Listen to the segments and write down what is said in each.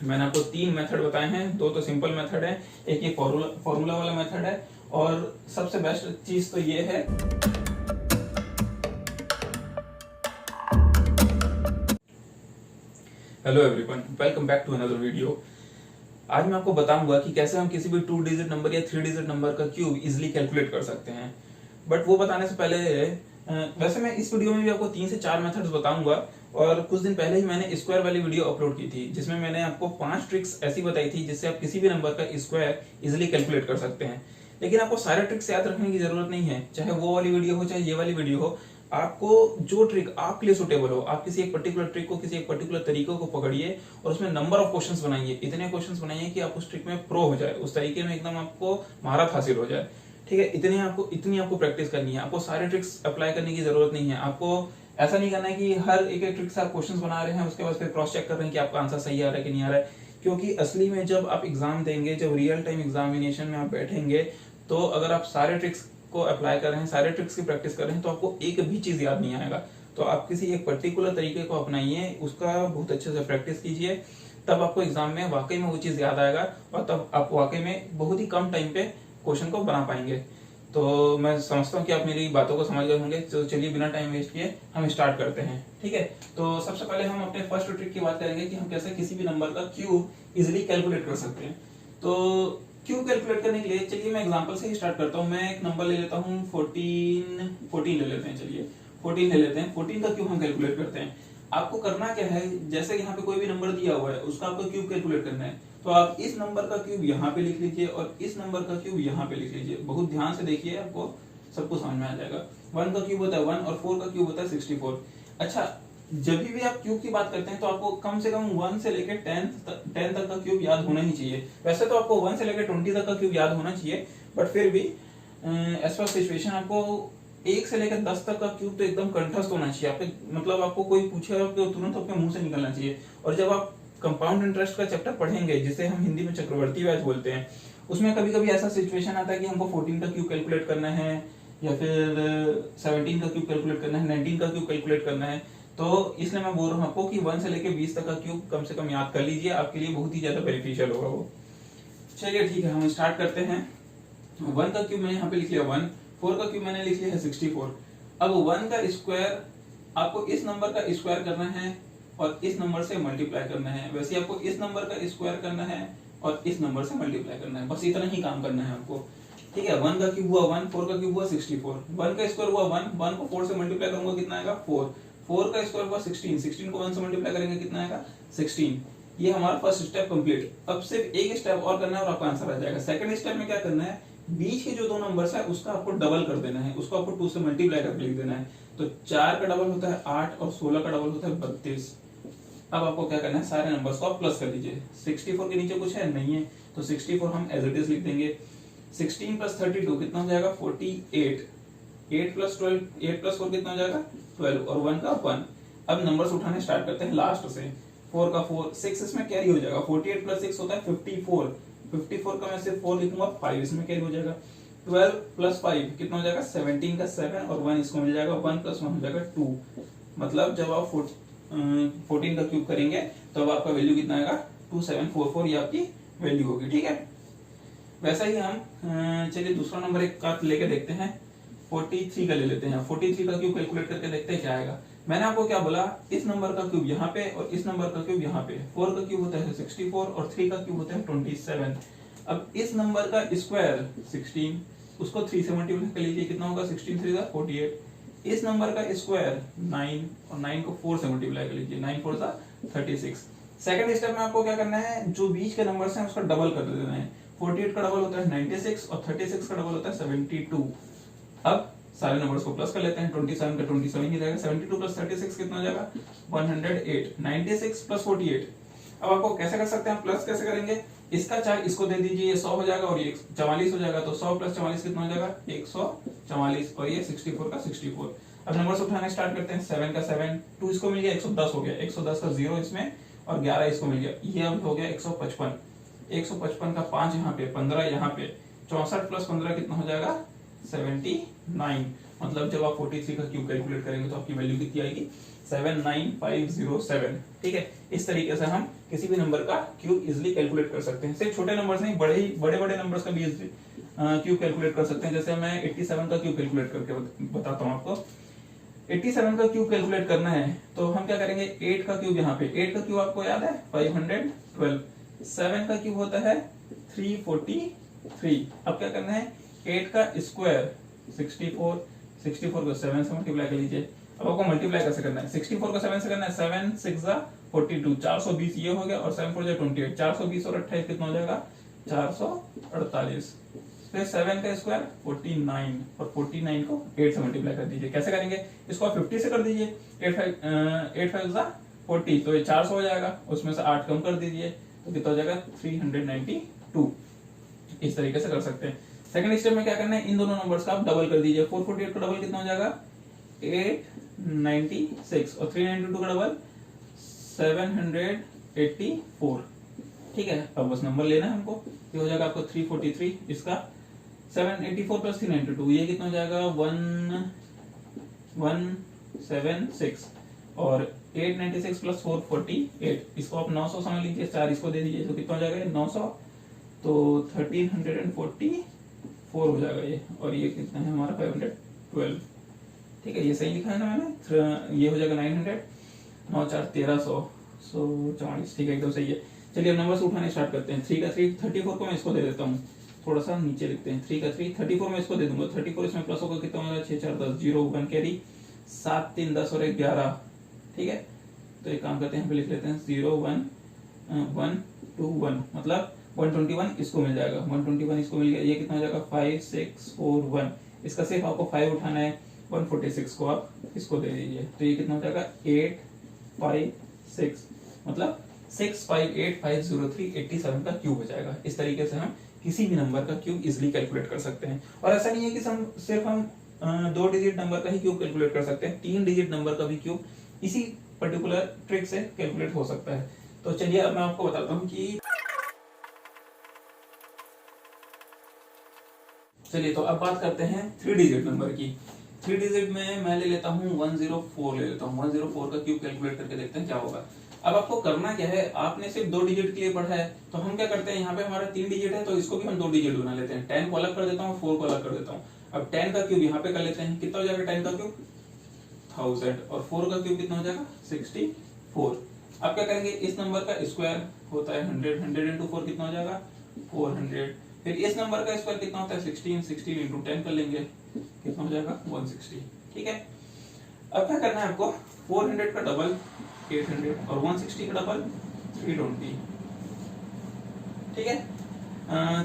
मैंने आपको 3 मेथड बताए हैं, 2 तो सिंपल मेथड है, एक ये फॉर्मूला वाला मेथड है, और सबसे बेस्ट चीज तो ये है hello everyone, welcome back to another video. आज मैं आपको बताऊंगा कि कैसे हम किसी भी 2 डिजिट नंबर या 3 डिजिट नंबर का क्यूब इजीली कैलकुलेट कर सकते हैं। बट वो बताने से पहले वैसे मैं इस वीडियो में भी आपको 3 से 4 मेथड्स बताऊंगा, और कुछ दिन पहले ही मैंने स्क्वायर वाली वीडियो अपलोड की थी जिसमें मैंने आपको 5 ट्रिक्स ऐसी बताई थी जिससे आप किसी भी नंबर का स्क्वायर इजीली कैलकुलेट कर सकते हैं। लेकिन आपको सारे ट्रिक्स याद रखने की जरूरत नहीं है, चाहे वो वाली वीडियो हो चाहे ये वाली वीडियो हो। आपको जो ट्रिक आपके लिए सुटेबल हो, आप किसी एक पर्टिकुलर ट्रिक को, किसी एक पर्टिकुलर तरीके को पकड़िए और उसमें नंबर ऑफ क्वेश्चंस बनाइए, इतने क्वेश्चंस बनाइए कि आप उस ट्रिक में प्रो हो जाए, उस तरीके में एकदम आपको महारत हासिल हो जाए। ठीक है, इतनी आपको प्रैक्टिस करनी है। आपको सारे ट्रिक्स अप्लाई करने की जरूरत नहीं है। आपको ऐसा नहीं करना है कि हर एक ट्रिक से आप क्वेश्चंस बना रहे हैं, उसके बाद फिर क्रॉस चेक कर रहे हैं कि आपका आंसर सही आ रहा है कि नहीं आ रहा है। क्योंकि असली में जब आप एग्जाम देंगे, जब रियल टाइम एग्जामिनेशन में आप बैठेंगे, तो अगर आप सारे ट्रिक्स को अप्लाई कर रहे हैं, सारे ट्रिक्स की प्रैक्टिस कर रहे हैं, तो आपको एक भी चीज याद नहीं आएगा। तो आप किसी एक पर्टिकुलर तरीके को अपनाइए, उसका बहुत अच्छे से प्रैक्टिस कीजिए, तब आपको एग्जाम में वाकई में वो चीज याद आएगा और तब आप वाकई में बहुत ही कम टाइम पे क्वेश्चन को बना पाएंगे। तो मैं समझता हूँ कि आप मेरी बातों को समझ गए होंगे। तो चलिए बिना टाइम वेस्ट किए हम स्टार्ट करते हैं। ठीक है, तो सबसे पहले हम अपने फर्स्ट ट्रिक की बात करेंगे कि हम कैसे किसी भी नंबर का क्यूब इजिली कैलकुलेट कर सकते हैं। तो क्यूब कैलकुलेट करने के लिए चलिए मैं एग्जांपल से ही स्टार्ट करता हूँ। मैं एक नंबर ले लेता हूँ 14 ले लेते हैं। चलिए 14 ले लेते हैं। 14 का क्यूब हम कैलकुलेट करते हैं। आपको करना क्या है, जैसे यहाँ पे कोई भी नंबर दिया हुआ है उसका आपको क्यूब कैलकुलेट करना है। तो आप इस नंबर का क्यूब यहाँ पे लिख लीजिए और इस नंबर का क्यूब यहाँ पे लिख लीजिए। बहुत ध्यान से देखिए, आपको सबको समझ में आ जाएगा। 1 का क्यूब होता है 1 और 4 का क्यूब होता है 64। अच्छा, जब भी आप क्यूब की बात करते हैं तो आपको कम से कम 1 से लेकर 10 तक का क्यूब याद होना ही चाहिए। वैसे तो आपको 1 से लेकर 20 तक का क्यूब याद होना चाहिए, बट फिर भी एज पर सिचुएशन आपको 1 से लेकर 10 तक का क्यूब तो एकदम कंठस्थ होना चाहिए। आपके मतलब आपको कोई पूछे तो तुरंत आपके मुंह से निकलना चाहिए। और जब आप कंपाउंड इंटरेस्ट का चैप्टर पढ़ेंगे, जिसे हम हिंदी में चक्रवर्ती ब्याज बोलते हैं, उसमें कभी कभी ऐसा सिचुएशन आता है कि हमको 14 का क्यूब कैलकुलेट करना है, या फिर 17 का क्यूब कैलकुलेट करना है, 19 का क्यूब कैलकुलेट करना है। तो इसलिए मैं बोल रहा हूँ आपको कि 1 से लेकर 20 तक का क्यूब कम से कम याद कर लीजिए, आपके लिए बहुत ही ज्यादा बेनिफिशियल होगा वो। चलिए ठीक है, हम स्टार्ट करते हैं। 1 का क्यूब मैंने यहाँ पे लिख लिया 1, 4 का क्यूब मैंने लिख लिया है 64। अब 1 का स्क्वायर आपको इस नंबर का स्क्वायर करना है और इस नंबर से मल्टीप्लाई करना है। वैसे आपको इस नंबर का स्क्वायर करना है और इस नंबर से मल्टीप्लाई करना है। बस इतना ही काम करना है आपको। ठीक है, 1 का क्यूब हुआ 1, 4 का क्यूब हुआ 64। 1 का स्क्वायर हुआ 1, 1 को 4 से मल्टीप्लाई करूंगा कितना आएगा 4। 4 का स्क्वायर हुआ 16, 16 को 1 से मल्टीप्लाई करेंगे कितना आएगा 16। ये हमारा फर्स्ट स्टेप कंप्लीट। अब सिर्फ एक स्टेप और करना है और आपका आंसर आ जाएगा। सेकंड स्टेप में क्या करना है, बीच के जो दो नंबर्स है उसका आपको डबल कर देना है, उसको आपको 2 से मल्टीप्लाई करके लिख देना है। तो 4 का डबल होता है 8 और 16 का डबल होता है 32। अब आपको क्या करना है, सारे नंबर्स को आप प्लस कर लीजिए। 64 के नीचे कुछ है नहीं है, तो 64 हम एज इट इज लिख देंगे। 16 प्लस 32 कितना हो जाएगा 48। 8 प्लस 12, 8 प्लस 4 कितना हो जाएगा 12, और 1 का 1। अब नंबर्स उठाने स्टार्ट करते हैं लास्ट से। 4 का 4, 6 इसमें कैरी हो जाएगा। 48 प्लस 6 होता है 54। 54 का मैं सिर्फ 4 लिखूंगा, 5 इसमें कैरी हो जाएगा। 12 प्लस 5 कितना हो जाएगा 17 का 7, और 1 इसको मिल जाएगा। 1 प्लस 1 हो जाएगा 2। मतलब जब आप 14 का क्यूब करेंगे तो अब आपका वैल्यू कितना आएगा 2744, ये आपकी वैल्यू होगी। ठीक है, वैसा ही हम चलिए दूसरा नंबर एक का लेके देखते हैं। 43 का ले लेते हैं। 43 का क्यूब कैलकुलेट करके देखते हैं क्या आएगा। मैंने आपको क्या बोला, इस नंबर का क्यूब यहाँ पे और इस नंबर का क्यूब यहाँ पे। 4 का क्यूब होता है 64 और 3 का क्यूब होता है 27। अब इस नंबर का स्क्वायर 16, उसको 3 से मल्टीप्लाई कर लीजिए, कितना होगा 16 3 48। इस नंबर का स्क्वायर 9 और 9 को 4 से मल्टीप्लाई कर लीजिए, 9 4 36। सेकंड स्टेप में आपको क्या करना है, जो बीच के नंबर्स हैं उसका डबल कर देना है। 48 का डबल होता है 96 और 36 का डबल होता है 72। अब सारे नंबर्स को प्लस कर लेते हैं। 27 का 27 ही रहेगा। 72 प्लस 36 कितना हो जाएगा 108। 96 प्लस 48। अब आपको कैसे कर सकते हैं, प्लस कैसे करेंगे, इसका 4 इसको दे दीजिए, ये 100 हो जाएगा और ये 44 हो जाएगा। तो 100 प्लस 44 कितना हो जाएगा 144, और ये 64 का 64। अब नंबर्स उठाने स्टार्ट करते हैं। 7 का 7, 2 इसको मिल गया 110 हो गया। 110 का 0 इसमें और 11 इसको मिल गया, ये अब हो गया 155। 155 का 5 यहाँ पे, 15 यहाँ पे, 64 प्लस 15 कितना हो जाएगा 79। मतलब जब आप 43 का क्यूब कैलकुलेट करेंगे तो आपकी वैल्यू कितनी आएगी 79507। ठीक है, इस तरीके से हम किसी भी नंबर का क्यूब इजिली कैलकुलेट कर सकते हैं। सिर्फ छोटे नंबर्स नहीं, बड़े बड़े नंबर्स का भी क्यूब कैलकुलेट कर सकते हैं। जैसे मैं 87 का क्यूब कैलकुलेट करके बताता हूँ आपको। 87 का क्यूब कैलकुलेट करना है तो हम क्या करेंगे, 8 का क्यूब, यहाँ पे 8 का क्यूब आपको याद है 512, 7 का क्यूब होता है 343। अब क्या करना है, 8 का स्क्वायर 64, 64 को 7 से मल्टीप्लाई कर लीजिए। अब आपको मल्टीप्लाई कैसे करना है, 64 को 7 से करना है, 7 6 42, 420 ये हो गया, और 7 4 28, 420 और 28 कितना हो जाएगा 448। फिर 7 का स्क्वायर 49, और 49 को 8 से मल्टीप्लाई कर दीजिए। कैसे करेंगे, इसको आप 50 से कर दीजिए, 8 5 40, तो ये 400 हो जाएगा, उसमें से 8 कम कर दीजिए तो कितना हो जाएगा 392। इस तरीके से कर सकते हैं। सेकंड स्टेप में क्या करना है, इन दोनों नंबर्स का आप डबल कर दीजिए। 448 का डबल कितना हो जाएगा 896, और 392 का डबल 784। ठीक है, अब बस नंबर लेना है हमको, ये हो जाएगा आपको 343, इसका 784 प्लस 392 ये कितना हो जाएगा 1176, और 896 प्लस 448 इसको आप 900 समझ लीजिए, 4 इसको दे दीजिए तो कितना हो जाएगा 900, तो 1344 हो जाएगा ये, और ये कितना है हमारा 512। ठीक है, ये सही लिखा है ना मैंने, ये हो जाएगा 900, 9 4 1300, 144। ठीक है, एकदम सही है। चलिए अब नंबर्स उठाने स्टार्ट करते हैं। 3 का 3 34 को मैं इसको दे देता हूँ, थोड़ा सा नीचे लिखते हैं। 3 का 3 34 में इसको दे दूंगा, 34 इसमें प्लस होगा कितना होगा 6 4 10, 0 1 कैरी, 7 3 10 और 1 11। ठीक है, तो एक काम करते हैं, यहाँ पे लिख लेते हैं 0 1 1 2 1, मतलब 121 इसको मिल जाएगा, 121 इसको मिल गया। ये कितना हो जाएगा 5 6 4 1, इसका सिर्फ आपको 5 उठाना है, 146 को आप इसको दे दीजिए, तो ये कितना हो जाएगा 8 5 6, मतलब 658,503,87 का क्यूब हो जाएगा। इस तरीके से हम किसी भी नंबर का क्यूब इजिली कैलकुलेट कर सकते हैं। और ऐसा नहीं है कि सिर्फ हम 2 डिजिट नंबर का ही क्यूब कैलकुलेट कर सकते हैं, 3 डिजिट नंबर का भी क्यूब इसी पर्टिकुलर ट्रिक से कैलकुलेट हो सकता है। तो चलिए अब मैं आपको बताता हूँ कि चलिए तो अब बात करते हैं 3 डिजिट नंबर की। 3 डिजिट में मैं ले लेता हूँ 104 ले लेता हूँ। 104 का क्यूब कैलकुलेट करके देखते हैं क्या होगा। अब आपको करना क्या है, आपने सिर्फ 2 डिजिट के लिए पढ़ा है, तो हम क्या करते हैं, यहाँ पे हमारा 3 डिजिट है तो इसको भी हम 2 डिजिट बना लेते हैं। 10 को अलग कर देता हूँ, 4 को अलग कर देता हूँ। अब 10 का क्यूब यहाँ पे कर लेते हैं, कितना हो जाएगा 10 का क्यूब 1000, और 4 का क्यूब कितना हो जाएगा 64। अब क्या करेंगे, इस नंबर का स्क्वायर होता है 100, 100 इंटू 4 कितना हो जाएगा 400। फिर इस नंबर का स्क्वायर कितना होता है 16, 16 इंटू 10 कर लेंगे, कितना हो जाएगा 160। ठीक है, अब क्या करना है आपको, 400 का डबल 800 और 160 का डबल 320। ठीक है,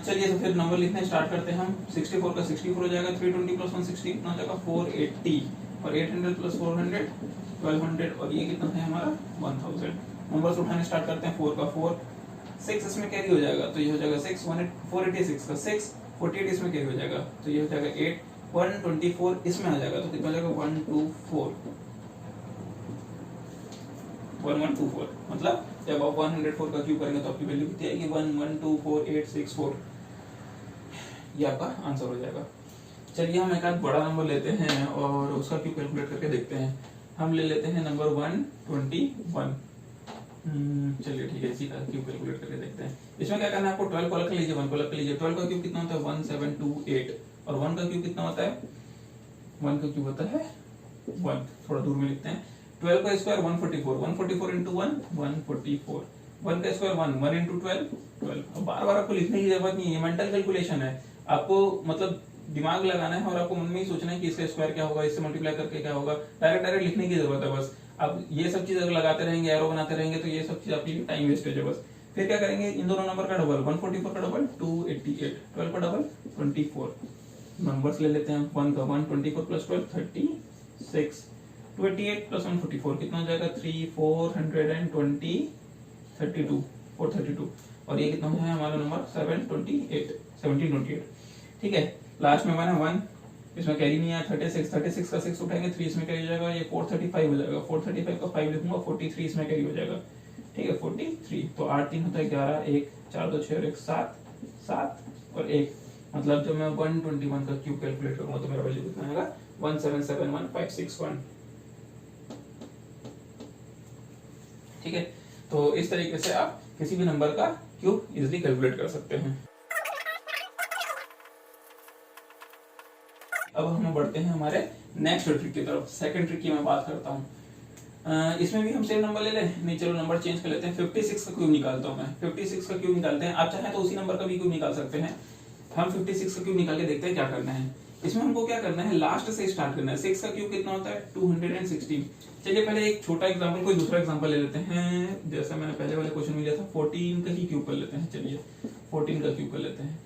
चलिए तो फिर नंबर लिखना स्टार्ट करते हैं हम। 64 का 64 हो जाएगा, 320 प्लस 160 कितना हो जाएगा 480, और 800 प्लस 400 1200, और ये कितना है हमारा 1000। नंबर्स उठाने स्टार्ट करते हैं। 4 का 4, 6 इसमें कैरी हो जाएगा तो ये हो जाएगा 6, 486 का 6, 48 इसमें कैरी हो जाएगा तो ये हो जाएगा 8, 124 इसमें आ जाएगा तो कितना हो जाएगा 124, 1124। मतलब जब आप 104 का क्यूब करेंगे तो आपकी वैल्यू कितनी आएगी 1124864। ये आपका आंसर हो जाएगा। चलिए हम एक आध बड़ा नंबर लेते हैं और उसका क्यूब कैलकुलेट करके देखते हैं। हम ले लेते हैं नंबर 121। चलिए ठीक है, इसी का क्यूब कैलकुलेट करके देखते हैं। इसमें क्या करना है आपको, 12 को अलग कर लीजिए, 1 को अलग कर लीजिए। 12 का क्यूब कितना होता है 1728, और 1 का क्यूब कितना होता है, 1 का क्यूब होता है 1, थोड़ा दूर में लिखते हैं। 12 का स्क्वायर 144, 144 इंटू 1 144, 1 का स्क्वायर 1, 1 इंटू 12 12। अब बार-बार आपको लिखने की जरूरत नहीं है, मेंटल कैलकुलेशन है। आपको मतलब दिमाग लगाना है और आपको मन में ही सोचना है कि इसका स्क्वायर क्या होगा, इससे मल्टीप्लाई करके क्या होगा। डायरेक्ट लिखने की जरूरत है बस। अब ये सब चीज अगर लगाते रहेंगे, एरो बनाते रहेंगे तो ये सब चीज आपकी टाइम वेस्टेज है बस। फिर क्या करेंगे, इन दोनों नंबर का डबल, 144 का डबल 288, 12 का डबल 24। नंबर्स ले लेते हैं। 1 का 1, 24 प्लस 12 36, 288 प्लस 144 कितना हो जाएगा 3, 420, 32, 432, और ये कितना है हमारा नंबर 1728। ठीक है, लास्ट में 1 है 1, इसमें कैरी नहीं आया। 36, 36 का 6 उठाएंगे, 3 इसमें कैरी हो जाएगा, ये 435 हो जाएगा। 435 का 5 लिखूंगा, 43 इसमें कैरी हो जाएगा। ठीक है, 43, तो 8 3 होता है 11, 1 4 2 6 और 1 7, 7 और 1, मतलब जब मैं 121 का क्यूब कैलकुलेट करूंगा तो मेरा वैल्यू कितना आएगा 1771561। ठीक है, तो इस तरीके से आप किसी भी नंबर का क्यूब इजिली कैलकुलेट कर सकते हैं। अब हम बढ़ते हैं हमारे नेक्स्ट ट्रिक की तरफ। सेकंड ट्रिक की मैं बात करता हूँ। इसमें भी हम सेम नंबर ले लें, नहीं चलो नंबर चेंज कर लेते हैं। 56 का क्यूब निकालता हूँ मैं, 56 का क्यूब निकालते हैं। आप चाहें तो उसी नंबर का भी क्यूब निकाल सकते हैं। हम 56 का क्यूब निकाल के देखते हैं क्या करना है। इसमें हमको क्या करना है, लास्ट से स्टार्ट करना है। 6 का क्यूब कितना होता है, 216। चलिए पहले एक छोटा एग्जांपल, कोई दूसरा एग्जांपल ले लेते हैं। जैसे मैंने पहले वाले क्वेश्चन में लिया था, 14 का ही क्यूब कर लेते हैं। चलिए 14 का क्यूब कर लेते हैं।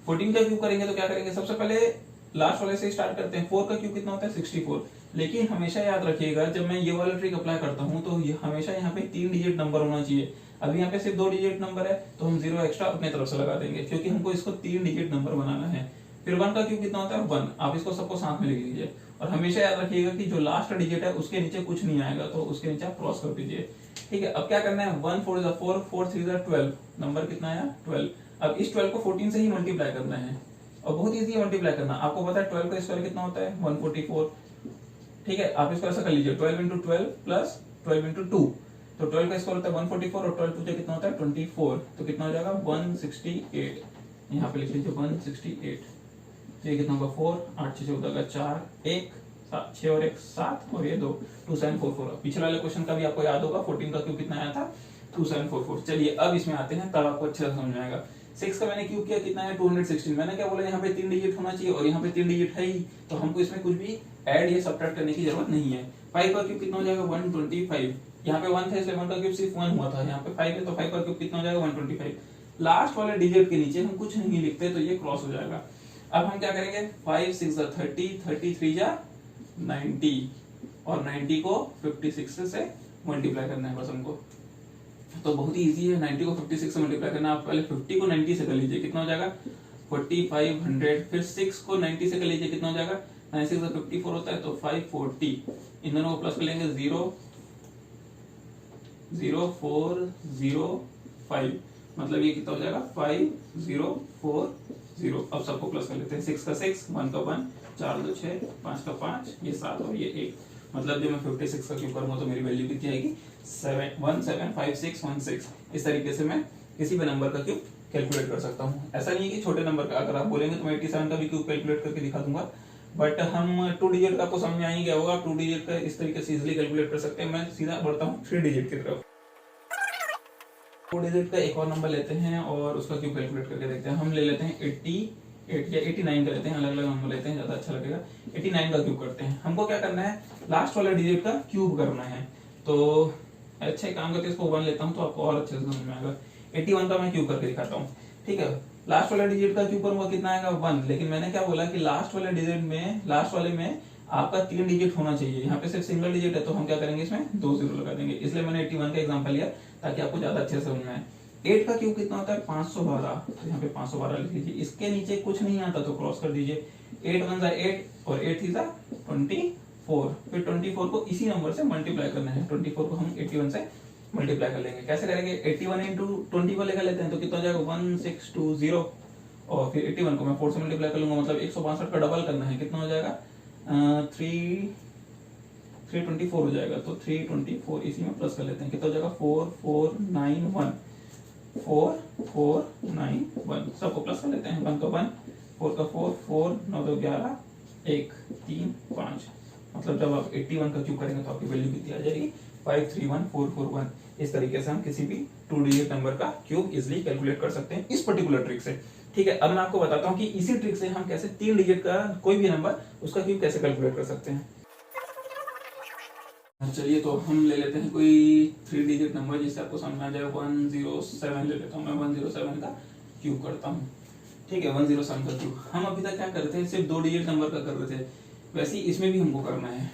14 का क्यूब करेंगे तो क्या करेंगे, सबसे पहले लास्ट वाले से स्टार्ट करते हैं। 4 का क्यूब कितना होता है, 64। लेकिन हमेशा याद रखिएगा, जब मैं ये वाला ट्रिक अप्लाई करता हूँ तो ये हमेशा यहाँ पे 3 डिजिट नंबर होना चाहिए। अभी यहाँ पे सिर्फ 2 डिजिट नंबर है, तो हम 0 एक्स्ट्रा अपने तरफ से लगा देंगे, क्योंकि हमको इसको 3 डिजिट नंबर बनाना है। फिर 1 का क्यूब कितना होता है, 1। आप इसको सबको साथ में लिख लीजिए और हमेशा याद रखिएगा कि जो लास्ट डिजिट है उसके नीचे कुछ नहीं आएगा, तो उसके नीचे आप क्रॉस कर दीजिए। ठीक है, अब क्या करना है, 1 4 4, 4 3 12, नंबर कितना आया, 12। अब इस 12 को 14 से ही मल्टीप्लाई करना है और बहुत इजी मल्टीप्लाई करना। आपको पता है 12 का स्क्वायर कितना होता है, 144। ठीक है, आप इसको ऐसा कर लीजिए, 12 इंटू 12 प्लस 12 इंटू 2। तो 12 का स्क्वायर होता है 144 और 12 टू कितना होता है 24। तो कितना हो जाएगा 168। यहाँ पे लिख लीजिए 168। तो ये कितना होगा 4, 8 6 14 का 4, 1 7 6 और 1 7 और ये 2, 2744। पिछले वाले क्वेश्चन का भी आपको याद होगा, 14 का क्यूब कितना आया था, 2744। चलिए अब इसमें आते हैं, तब आपको अच्छे से समझ में आएगा। 6 का मैंने क्यूब किया, कितना है 216। मैंने क्या बोला, यहाँ पे 3 डिजिट होना चाहिए और यहाँ पे 3 डिजिट है ही, तो हमको इसमें कुछ भी ऐड या सब्ट्रैक्ट करने की जरूरत नहीं है। 5 का क्यूब कितना हो जाएगा 125। यहाँ पे 1 था इसलिए 1 का क्यूब सिर्फ 1 हुआ था, यहाँ पे 5 है तो 5 का क्यूब कितना हो जाएगा 125। लास्ट वाले डिजिट के नीचे हम कुछ नहीं लिखते तो ये क्रॉस हो जाएगा। अब हम क्या करेंगे, 5 6 30, 33 90 और 90 को 56 से मल्टीप्लाई करना है बस हमको। तो बहुत ही इजी है, 90 को 56 से मल्टीप्लाई करना। आप पहले 50 को 90 से कर लीजिए, कितना हो जाएगा 4500। फिर 6 को 90 से कर लीजिए, कितना हो जाएगा 9 6 54 होता है तो 540। इन दोनों को प्लस कर लेंगे, 0 0 4 0 5, मतलब ये कितना हो जाएगा 5040। अब सबको प्लस कर लेते हैं, 6 का 6, 1 का 1, 4 2 6, 5 का 5, ये 7 और ये 1। मतलब जब मैं 56 का क्यूब करूंगा तो मेरी वैल्यू कितनी आएगी 175616। इस तरीके से मैं किसी भी नंबर का क्यूब कैलकुलेट कर सकता हूँ। ऐसा नहीं है कि छोटे नंबर का, अगर आप बोलेंगे तो मैं 87 का भी क्यूब कैलकुलेट करके दिखा दूंगा, बट हम 2 डिजिट का आपको समझ में आ ही गया होगा। 2 डिजिट का इस तरीके से इजिली कैलकुलेट कर सकते हैं। मैं सीधा बढ़ता हूँ 3 डिजिट की तरफ। 4 डिजिट का एक और नंबर लेते हैं और उसका क्यूब कैलकुलेट करके देखते हैं। हम ले लेते हैं 88 या 89 का लेते हैं, अलग अलग नंबर लेते हैं, ज्यादा अच्छा लगेगा। 89 का क्यूब करते हैं। हमको क्या करना है, लास्ट वाला डिजिट का क्यूब करना है। तो अच्छा काम करते हैं, इसको 1 लेता हूं तो आपको और अच्छे से समझ में आएगा। 81 का मैं क्यूब करके दिखाता हूँ। ठीक है, लास्ट वाला डिजिट का क्यूब करूंगा, कितना आएगा 1। लेकिन मैंने क्या बोला कि लास्ट वाले डिजिट में, लास्ट वाले में आपका 3 डिजिट होना चाहिए। यहाँ पे सिर्फ सिंगल डिजिट है तो हम क्या करेंगे, इसमें 2 0 लगा देंगे। इसलिए मैंने 81 का एग्जांपल लिया ताकि आपको ज्यादा अच्छे से समझ में आए। 8 का क्यूब कितना होता है 512, तो यहाँ पे 512 लिख लीजिए। इसके नीचे कुछ नहीं आता तो क्रॉस कर दीजिए। 8 1 8 और 8 3 24। फिर 24 को इसी नंबर से मल्टीप्लाई करना है। 24 को हम 81 से मल्टीप्लाई कर लेंगे। कैसे करेंगे, 81 इंटू 20 को लेकर लेते हैं तो कितना हो जाएगा 1620। और फिर 81 को मैं 4 से मल्टीप्लाई कर लूंगा, मतलब 162 का डबल करना है। कितना हो जाएगा 324 हो जाएगा। तो 324 इसी में प्लस कर लेते हैं, कितना हो जाएगा 4491। 4491 सबको प्लस कर लेते हैं। 1 का 1, 4 का 4, 4 9 2 11 1 3 5। मतलब जब आप 81 का क्यूब करेंगे तो आपकी वैल्यू कितनी आ जाएगी 531441। इस तरीके से हम किसी भी 2 डिजिट नंबर का क्यूब इजिली कैलकुलेट कर सकते हैं इस पर्टिकुलर ट्रिक से। ठीक है, अब मैं आपको बताता हूं कि इसी ट्रिक से हम कैसे 3 डिजिट का कोई भी नंबर उसका क्यूब कैसे कैलकुलेट कर सकते हैं। चलिए तो हम ले लेते हैं कोई 3 डिजिट नंबर जिससे आपको समझ में आ जाए। 107 ले लेता हूँ मैं। 107 का क्यूब करता हूँ। ठीक है, 107 का क्यूब। हम अभी तक क्या करते हैं, सिर्फ 2 डिजिट नंबर का कर रहे थे, वैसे ही इसमें भी हमको करना है।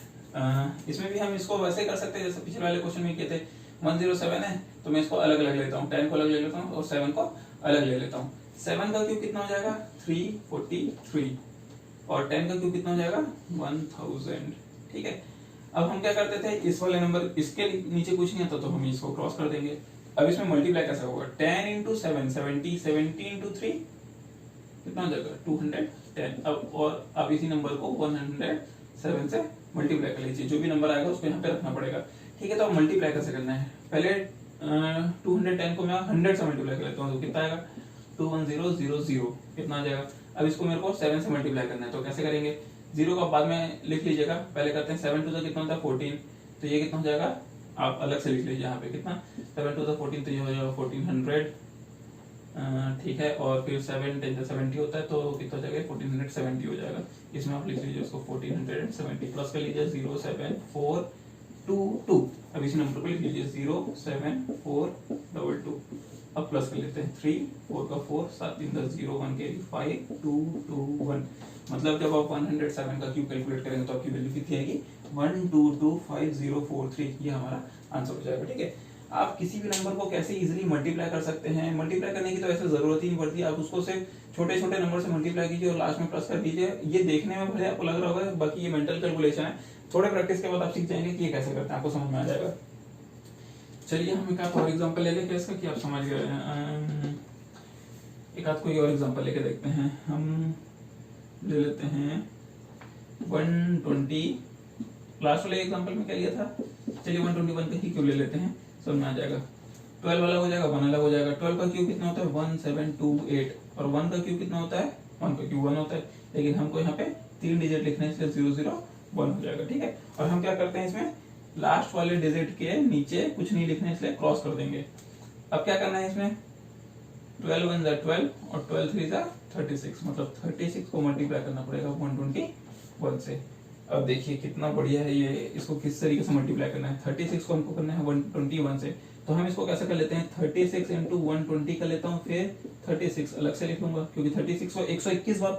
इसमें भी हम इसको वैसे कर सकते हैं जैसे पिछले वाले क्वेश्चन में किए थे। 107 है तो मैं इसको अलग अलग लेता हूँ, 10 को अलग ले लेता हूँ और 7 को अलग ले लेता हूँ। 7 का क्यूब कितना हो जाएगा 343 और 10 का क्यूब कितना हो जाएगा 1000। ठीक है, अब हम क्या करते थे, इस वाले नंबर इसके नीचे कुछ नहीं आता तो हम इसको क्रॉस कर देंगे। अब इसमें मल्टीप्लाई कैसे होगा, 10 इंटू 7 70, 70 इंटू 3 कितना हो जाएगा 210। अब और अब इसी नंबर को 107 7 से मल्टीप्लाई कर लीजिए, जो भी नंबर आएगा उसको यहाँ पे रखना पड़ेगा। ठीक है, तो अब मल्टीप्लाई कैसे करना है, पहले 210 को मैं 100 से मल्टीप्लाई कर लेता हूँ, तो कितना आएगा 21000 कितना आ जाएगा। अब इसको मेरे को 7 से मल्टीप्लाई करना है, तो कैसे करेंगे, 0 को बाद में लिख लीजिएगा, पहले करते हैं 7 टू कितना होता है 14, तो ये कितना हो जाएगा आप अलग से लिख लीजिए यहाँ पे, कितना 7 टू 14, तो ये हो जाएगा 1400। ठीक है, और फिर 7 10 70 होता है, तो कितना हो जाएगा 1470 हो जाएगा। इसमें आप लिख लीजिए उसको 1470, प्लस कर लीजिए 07422। अब इसी नंबर को लिख लीजिए 07422। अब प्लस कर लेते हैं 3 4 का 4 7 3 10 0 1 के 5 2 2 1। मतलब जब आप 107 का क्यूब कैलकुलेट करेंगे तो आपकी वैल्यू कितनी आएगी 1225043, ये हमारा आंसर हो जाएगा। ठीक है, आप किसी भी नंबर को कैसे इजीली मल्टीप्लाई कर सकते हैं, मल्टीप्लाई करने की तो ऐसे जरूरत ही नहीं पड़ती, आप उसको सिर्फ छोटे छोटे नंबर से मल्टीप्लाई कीजिए और लास्ट में प्लस कर दीजिए। ये देखने में भले आपको लग रहा होगा, बाकी ये मेंटल कैलकुलेशन है, थोड़े प्रैक्टिस के बाद आप सीख जाएंगे कि ये कैसे करते हैं, आपको समझ में आ जाएगा। चलिए हम एक और एग्जांपल ले लेते हैं इसका, कि आप समझ गए। एक आध कोई और एग्जांपल लेके देखते हैं, हम ले लेते हैं 120। लास्ट वाले एग्जांपल में क्या लिया था, चलिए 121 का ही क्यूब ले लेते हैं, समझ में आ जाएगा। 12 वाला हो जाएगा, 1 अलग हो जाएगा। 12 का क्यूब कितना होता है 1728, और 1 का क्यूब कितना होता है 1 का क्यूब 1 होता है, लेकिन हमको यहाँ पे 3 डिजिट लिखने हैं, इसलिए 001 हो जाएगा। ठीक है, और हम क्या करते हैं इसमें लास्ट वाले डिजिट के नीचे कुछ नहीं लिखना है, इसलिए क्रॉस कर देंगे। अब क्या करना है इसमें 12 1 जा 12 और 12 3 जा 36, मतलब 36 को मल्टीप्लाई करना पड़ेगा 121 से। अब देखिए कितना बढ़िया है ये, इसको किस तरीके से मल्टीप्लाई करना है, 36 को हमको करना है 121 से, तो हम इसको कैसे कर लेते हैं 36 इंटू 120 कर लेता हूँ, फिर 36 अलग से लिख लूंगा, क्योंकि 36 को 121 बार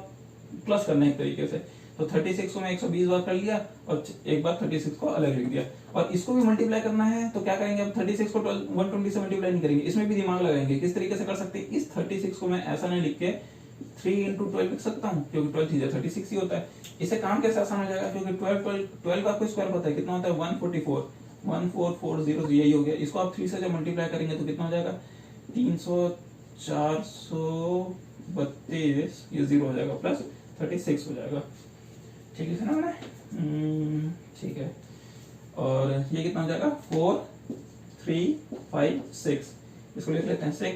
प्लस करना है एक तरीके से, तो 36 को मैं 120 बार कर लिया और एक बार 36 को अलग लिख दिया। और इसको भी मल्टीप्लाई करना है, तो क्या करेंगे अब 36 को 120 से मल्टीप्लाई नहीं करेंगे, इसमें भी दिमाग लगाएंगे। किस तरीके से कर सकते हैं, इस 36 को मैं ऐसा नहीं लिख के 3 इंटू 12 लिख सकता हूँ, क्योंकि 12 3 36 ही होता है। इससे काम कैसे आसान हो जाएगा, क्योंकि 12 का आपको स्क्वायर पता है कितना होता है 144, 1440, यही हो गया। इसको आप 3 से जब मल्टीप्लाई करेंगे तो कितना हो जाएगा 300 432, ये 0 हो जाएगा, प्लस 36 हो जाएगा। ठीक है ना मैंने, ठीक है, और ये कितना हो जाएगा 4 3 5 6, इसको लिख लेते हैं 6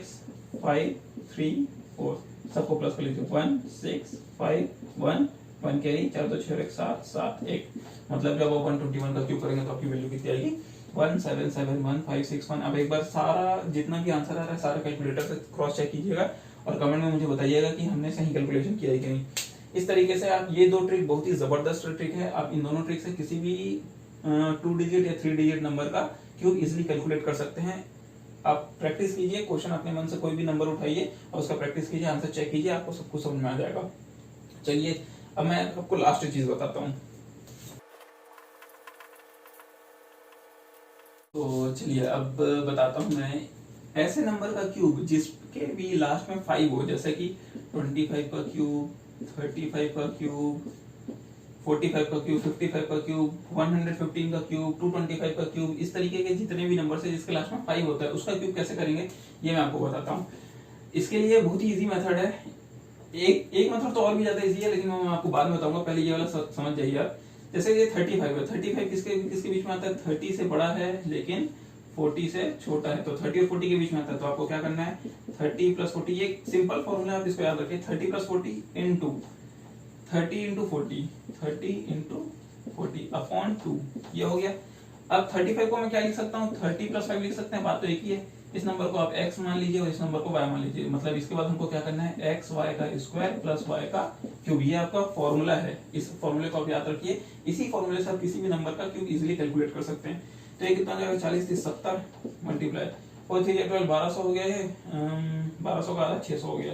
5 3 4, सबको प्लस कर लीजिए 1 6 5 1 1 कैरी 4 2 6 1 7 7 1, मतलब जब आप 121 का क्यूब करेंगे तो आपकी वैल्यू कितनी आएगी 1771561। अब एक बार सारा जितना भी आंसर आ रहा है सारा कैलकुलेटर से क्रॉस चेक कीजिएगा और कमेंट में मुझे बताइएगा कि हमने सही कैलकुलेशन किया है कि नहीं। इस तरीके से आप, ये 2 ट्रिक बहुत ही जबरदस्त ट्रिक है, आप इन दोनों ट्रिक से किसी भी 2 डिजिट या 3 डिजिट नंबर का क्यूब इजिली कैलकुलेट कर सकते हैं। आप प्रैक्टिस कीजिए, क्वेश्चन अपने मन से कोई भी नंबर उठाइए और उसका प्रैक्टिस कीजिए, आंसर चेक कीजिए, आपको सब कुछ समझ में आ जाएगा। चलिए अब मैं आपको लास्ट चीज बताता हूँ। तो चलिए अब बताता हूँ मैं ऐसे नंबर का क्यूब जिसके भी लास्ट में 5 हो, जैसे कि 25 का क्यूब, 35 का क्यूब, 45 का क्यूब, 55 का क्यूब, 115 का क्यूब, 225 का क्यूब, इस तरीके के जितने भी नंबर है जिसके लास्ट में 5 होता है उसका क्यूब कैसे करेंगे ये मैं आपको बताता हूँ। इसके लिए बहुत ही इजी मेथड है, एक मेथड तो और भी ज्यादा इजी है, लेकिन मैं आपको बाद में बताऊंगा, पहले ये वाला समझ जाइए आप। जैसे ये 35 है, 35 किसके बीच में आता है, 30 से बड़ा है लेकिन 40 से छोटा है, तो 30 और 40 के बीच में आता है। तो आपको क्या करना है 30 प्लस 40, ये सिंपल फॉर्मूला है, आप इसको याद रखिए, 30 plus 40 into 30 into 40, 30 into 40 upon 2, ये हो गया। अब 35 को मैं क्या लिख सकता हूँ 30 प्लस 5 लिख सकते हैं, बात तो एक ही है। इस नंबर को आप x मान लीजिए और इस नंबर को y मान लीजिए, मतलब इसके बाद हमको क्या करना है x y का स्क्वायर प्लस y का क्यूब, ये आपका फॉर्मूला है। इस फॉर्मूले को आप याद रखिए, इसी फॉर्मूले से आप किसी भी नंबर का क्यूब इजीली कैलकुलेट कर सकते हैं। तो ये कितना हो जाएगा 40 30 70 मल्टीप्लाई 4 3 12 1200 हो गया है, 1200 का आधा 600 हो गया,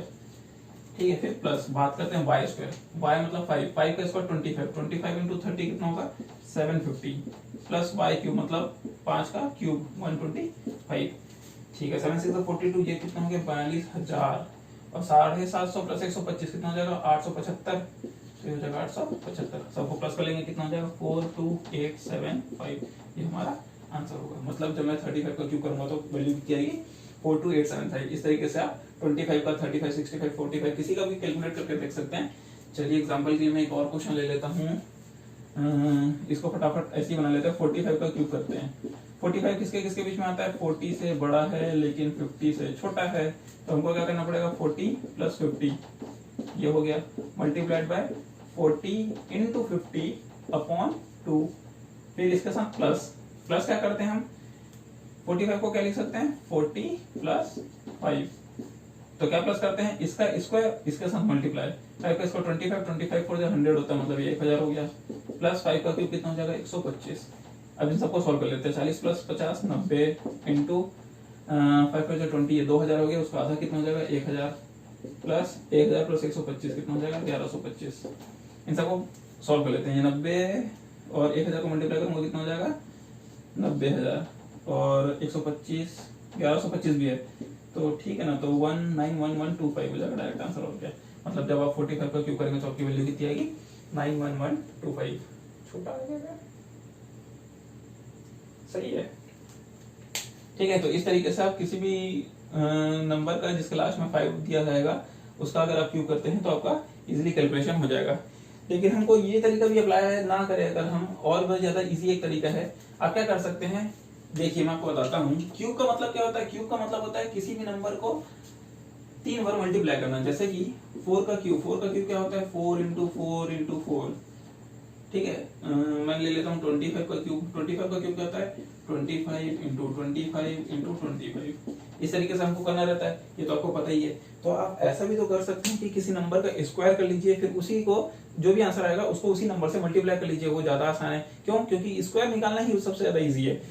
ठीक है। फिर प्लस बात करते हैं y स्क्वायर, y मतलब 5 का स्क्वायर 25 इंटू 30 कितना होगा 750 प्लस y क्यूब मतलब 5 का क्यूब 125, ठीक है। 7 6 42, ये कितना हो गया 42,000 और 750 प्लस 125 कितना हो जाएगा 875, तो हो जाएगा 875, सबको प्लस कर लेंगे कितना हो जाएगा 42875, ये हमारा आंसर होगा। मतलब जब मैं 35 का क्यूब करूंगा तो वैल्यू कितनी आएगी 42875। इस तरीके से आप 25 का 35 65 45 किसी का भी कैलकुलेट करके देख सकते हैं। चलिए एग्जांपल के लिए मैं एक और क्वेश्चन ले लेता हूँ, इसको फटाफट ऐसे ही बना लेते हैं, 45 का क्यूब करते हैं। 45 किसके किसके बीच में आता है, 40 से बड़ा है लेकिन 50 से छोटा है, तो हमको क्या करना पड़ेगा, 40 प्लस 50 ये हो गया, मल्टीप्लाइड बाय 40 इंटू 50 अपॉन 2, फिर इसके साथ प्लस, प्लस क्या करते हैं हम, 45 को क्या लिख सकते हैं, 40 प्लस 5, तो क्या प्लस करते हैं, इसका स्क्वायर इसके साथ मल्टीप्लाई, 5 का स्क्वायर 25, 25 4 100 होता है, मतलब ये 1000 हो गया, प्लस 5 का क्यूब कितना हो जाएगा, 125। अब इन सबको सॉल्व कर लेते हैं, 40 प्लस 50 90 इंटू 5 का 20 ये 2000 हो गया, उसका आधा कितना हो जाएगा 1000 प्लस 1000 प्लस 125 कितना हो जाएगा 1125। इन सबको सॉल्व कर लेते हैं, 90 और 1000 को मल्टीप्लाई करूंगा कितना हो जाएगा 90000 और 125 1125 भी है, तो ठीक है ना, तो 191125 हो जाएगा डायरेक्ट आंसर। और क्या मतलब जब आप 45 का क्यूब करेंगे तो आपकी वैल्यू कितनी आएगी 91125, छोटा आ जाएगा, सही है। ठीक है, तो इस तरीके से आप किसी भी नंबर का जिसके लास्ट में 5 दिया जाएगा उसका अगर आप क्यूब करते हैं तो आपका इजीली कैलकुलेशन हो जाएगा। लेकिन हमको ये तरीका भी अप्लाई ना करें अगर हम, और बहुत ज्यादा इजी एक तरीका है, आप क्या कर सकते हैं, देखिए मैं आपको बताता हूँ। क्यूब का मतलब क्या होता है, क्यूब का मतलब होता है किसी भी नंबर को 3 बार मल्टीप्लाई करना, जैसे कि 4 का क्यूब क्या होता है 4 इंटू 4 इंटू 4, ठीक है। मैं ले लेता हूँ 25 का क्यूब, 25 का क्यूब क्या होता है 25 इंटू 25 इंटू 25, इस तरीके से हमको करना रहता है, ये तो आपको पता ही है। तो आप ऐसा भी तो कर सकते हैं कि किसी नंबर का स्क्वायर कर लीजिए, फिर उसी को जो भी आंसर आएगा उसको उसी नंबर से मल्टीप्लाई कर लीजिए, वो ज्यादा आसान है। क्यों, क्योंकि स्क्वायर निकालना ही सबसे ज्यादा इजी है,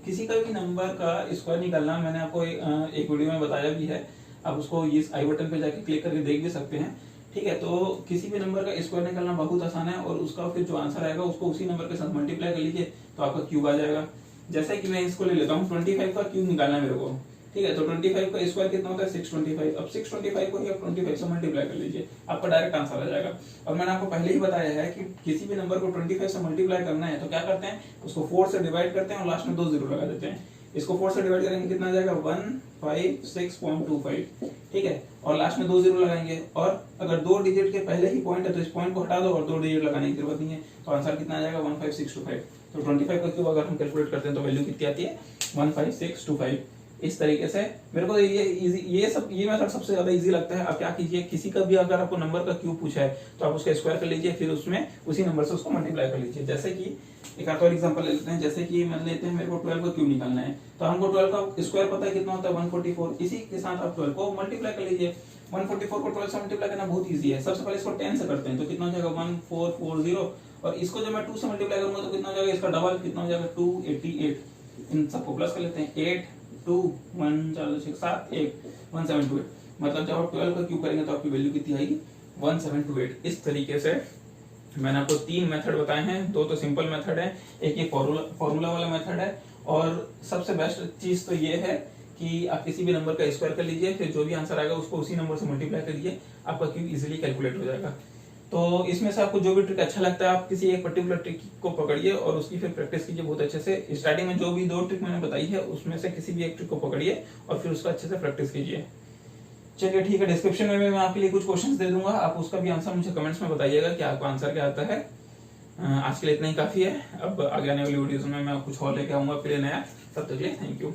किसी का भी नंबर का स्क्वायर निकालना। मैंने आपको एक वीडियो में बताया भी है, आप उसको इस आई बटन पे जाके क्लिक करके देख भी सकते हैं, ठीक है। तो किसी भी नंबर का स्क्वायर निकालना बहुत आसान है, और उसका फिर जो आंसर आएगा उसको उसी नंबर के साथ मल्टीप्लाई कर लीजिए तो आपका क्यूब आ जाएगा। जैसे कि मैं इसको ले लेता हूँ, 25 का क्यूब निकालना है मेरे को, ठीक है। तो 25 का स्क्वायर कितना होता है 625, अब 625 को ही आप 25 से मल्टीप्लाई कर लीजिए, आपका डायरेक्ट आंसर आ जाएगा। और मैंने आपको पहले ही बताया है कि किसी भी नंबर को 25 से मल्टीप्लाई करना है तो क्या करते हैं, उसको 4 से डिवाइड करते हैं और लास्ट में 2 जीरो लगा देते हैं। इसको 4 से डिवाइड करेंगे कितना आ जाएगा 156.25, ठीक है, और लास्ट में 2 जीरो लगाएंगे, और अगर 2 डिजिट के पहले ही पॉइंट है तो इस पॉइंट को हटा दो और 2 डिजिट लगाने की जरूरत नहीं है, तो आंसर कितना आ जाएगा 15625। तो 25 का क्यूब अगर हम कैलकुलेट करते हैं तो वैल्यू कितनी आती है 15625। इस तरीके से मेरे को ये मेथड सबसे ज्यादा इजी लगता है। आप क्या कीजिए, किसी का भी अगर आपको नंबर का क्यूब पूछा है तो आप उसका स्क्वायर कर लीजिए, फिर उसमें उसी नंबर से उसको मल्टीप्लाई कर लीजिए। जैसे कि एक और एग्जांपल ले लेते हैं, जैसे कि मान लेते हैं मेरे को 12 का क्यूब निकालना है, तो हमको 12 का स्क्वायर पता है कितना होता है 144, इसी के साथ आप 12 को मल्टीप्लाई कर लीजिए। 144 को 12 से मल्टीप्लाई करना बहुत ईजी है। सबसे पहले इसको 10 से करते हैं तो कितना हो जाएगा 1440, और इसको जब मैं 2 से मल्टीप्लाई करूंगा तो कितना हो जाएगा, इसका डबल कितना हो जाएगा 288। इन सबको प्लस कर लेते हैं, 8 2 1 4 6 7 1 1728, मतलब जब आप 12 का क्यूब करेंगे तो आपकी वैल्यू कितनी आएगी 1728। इस तरीके से मैंने आपको 3 मेथड बताए हैं, 2 तो सिंपल मेथड है, एक ये फॉर्मूला वाला मेथड है, और सबसे बेस्ट चीज तो ये है कि आप किसी भी नंबर का स्क्वायर कर लीजिए, फिर जो भी आंसर आएगा उसको उसी नंबर से मल्टीप्लाई करिए, आपका क्यूब इजीली कैलकुलेट हो जाएगा। तो इसमें से आपको जो भी ट्रिक अच्छा लगता है आप किसी एक पर्टिकुलर ट्रिक को पकड़िए और उसकी फिर प्रैक्टिस कीजिए बहुत अच्छे से। स्टार्टिंग में जो भी 2 ट्रिक मैंने बताई है उसमें से किसी भी एक ट्रिक को पकड़िए और फिर उसका अच्छे से प्रैक्टिस कीजिए। चलिए ठीक है, डिस्क्रिप्शन में मैं आपके लिए कुछ क्वेश्चंस दे दूंगा, आप उसका भी आंसर मुझे कमेंट्स में बताइएगा कि आपका आंसर क्या आता है। आज के लिए इतना ही काफी है, अब आगे आने वाली वीडियोस में मैं कुछ और लेके आऊंगा आपके लिए नया। तब तक के लिए थैंक यू।